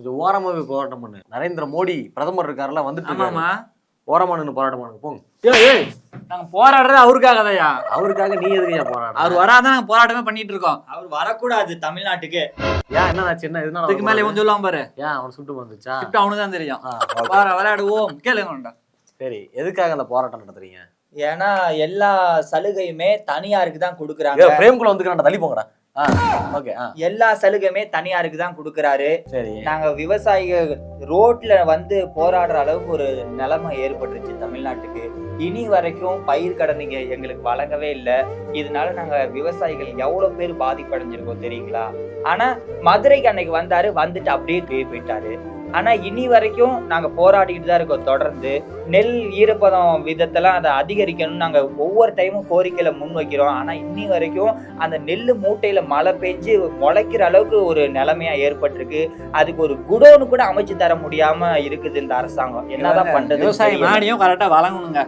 கொஞ்சம் ஓரமாவே போராட்டம் பண்ணு. நரேந்திர மோடி பிரதமர் இருக்காருல வந்துட்டு ஆமாமா. ஓரமா நின்னு போராட்டம் பண்ணுங்க போங்க. ஏய் நாங்க போராடுறது அவருக்காகதையா. அவருக்காக நீ எதுக்கு போராட? அவர் வராதான் நாங்க போராட்டமே பண்ணிட்டு இருக்கோம். அவர் வரக்கூடாது தமிழ்நாட்டுக்கு. ஏன் என்னாச்சு? என்ன எதுனா இதுக்கு மேல இவன் சொல்லுவான் பாரு. ஏன் அவன் சுட்டு வந்துச்சா? கிட்ட அவனுக்கு தான் தெரியும். விளையாடுவோம் கேளுங்கடா. சரி, எதுக்காக அந்த போராட்டம் நடத்துறீங்க? ஏன்னா எல்லா சலுகையுமே தனியாருக்கு தான் கொடுக்குறாங்க. ஃப்ரேம்குள்ள வந்துக்கறேன், தள்ளி போங்கடா. ஓகே. எல்லா சலுகையுமே தனியாருக்கு தான் கொடுக்குறாரு. சரி. நாங்க விவசாயிகள் ரோட்ல வந்து போராடுற அளவுக்கு ஒரு நிலைமை ஏற்பட்டுருச்சு தமிழ்நாட்டுக்கு. இனி வரைக்கும் பயிர் கடன் நீங்க எங்களுக்கு வழங்கவே இல்லை. இதனால நாங்க விவசாயிகள் எவ்வளவு பேர் பாதிப்படைஞ்சிருக்கோம் தெரியுங்களா? ஆனா மதுரைக்கு அன்னைக்கு வந்தாரு, வந்துட்டு அப்படியே போயிட்டாரு. ஆனா இனி வரைக்கும் நாங்க போராடிட்டு தான் இருக்கோம். தொடர்ந்து நெல் ஈரப்பதம் விதத்தெல்லாம் அதை அதிகரிக்கணும்னு நாங்க ஒவ்வொரு டைமும் கோரிக்கையில முன் வைக்கிறோம். ஆனா இன்னி வரைக்கும் அந்த நெல் மூட்டையில மழை பெஞ்சு முளைக்கிற அளவுக்கு ஒரு நிலைமையா ஏற்பட்டிருக்கு. அதுக்கு ஒரு குடோனு கூட அமைச்சு தர முடியாம இருக்குது இந்த அரசாங்கம். என்னதான் பண்றது? விவசாய மானியம் கரெக்டா வழங்கணுங்க.